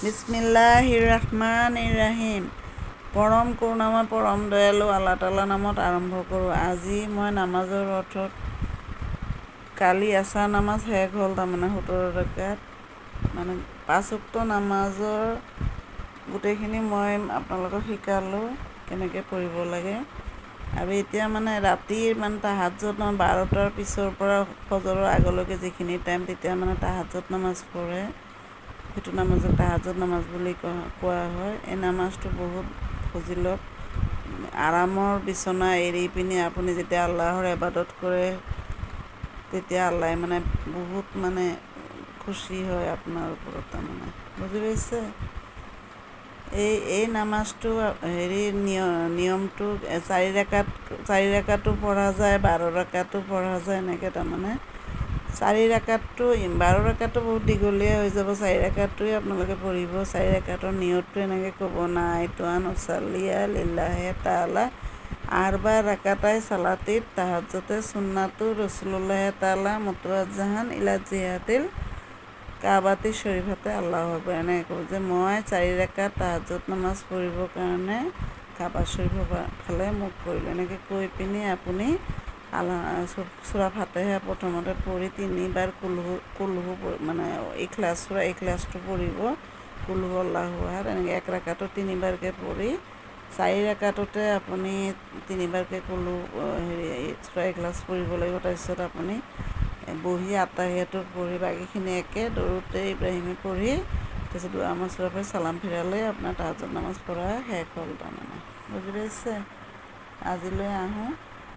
বিসমিল্লাহিৰ ৰহমানিৰ ৰহিম। পৰম কৰুণাময় পৰম দয়ালু আল্লাহ তাআলা নামত আৰম্ভ কৰোঁ। আজি মই নামাজৰ অৰ্থত কালি আছাৰ নামাজ শেষ হ'ল, তাৰমানে 17 ৰাকাত, মানে 5 ওয়াক্ত নামাজৰ গোটেইখিনি মই আপোনালোকক শিকালোঁ কেনেকৈ পঢ়িব লাগে। আৰু এতিয়া মানে ৰাতিৰ মানে তাহাজ্জুদ 12টাৰ পিছৰ পৰা ফজৰৰ আগলৈকে যিখিনি টাইম, তেতিয়া মানে তাহাজ্জুদ নামাজ পঢ়ে। সেইটো নামাজক তাহাজ্জুদ নামাজ বুলি কোৱা হয়। এই নামাজটো বহুত ফজিলত। আৰামৰ বিচনা এৰি পিনি আপুনি যেতিয়া আল্লাহৰ ইবাদত কৰে, তেতিয়া আল্লাহ মানে বহুত মানে খুশি হয় আপোনাৰ ওপৰত, তাৰমানে বুজি পাইছে। এই নামাজটো নিয়মটো 4 ৰাকাতো পঢ়া যায়, 12 ৰাকাতো পঢ়া যায়, এনেকৈ তাৰমানে 4 ৰাকাতটো 12 ৰাকাতটো বহুত দীঘলীয়া হৈ যাব। 4 ৰাকাতটোৱে আপোনালোকে পঢ়িব। 4 ৰাকাতৰ নিয়তটো এনেকৈ ক'ব, নাইতু আন উছাল্লিয়া লিল্লাহি তাআলা আৰবা ৰাকাতাই সালাতিত তাহাজ্জুদে সুন্নাতু ৰাসূলুল্লাহ তাআলা মুতাওয়াজ্জিহান ইলা জিহাতিল কাবাতি শৰীফাতে আল্লাহু আকবাৰ। এনেকৈ ক'ব যে মই 4 ৰাকাত তাহাজ্জুদ নামাজ পঢ়িবৰ কাৰণে কাবা শৰীফৰ ফালে মুখ কৰিলোঁ। এনেকৈ কৈ পিনি আপুনি সূৰা ফাতিহা প্ৰথমতে পঢ়ি 3বাৰ কুলহু মানে সূৰা ইখলাছটো পঢ়িব, কুলহু আল্লাহু আহাদ, এনেকৈ 1 ৰাকাতো 3বাৰকৈ পঢ়ি 4 ৰাকাততে আপুনি 3বাৰকৈ সূৰা ইখলাছ পঢ়িব লাগিব। তাৰপিছত আপুনি বহি আত্তাহিয়াতো পঢ়ি বাকীখিনি একে দৰুদে ইব্ৰাহিমী পঢ়ি তাৰপিছত দুআ মাচুৰা পঢ়ি চালাম ফিৰালে আপোনাৰ তাহাজ্জুদ নামাজ পঢ়া শেষ হ'ল, তাৰমানে বুজি পাইছে। আজিলৈ আহোঁ।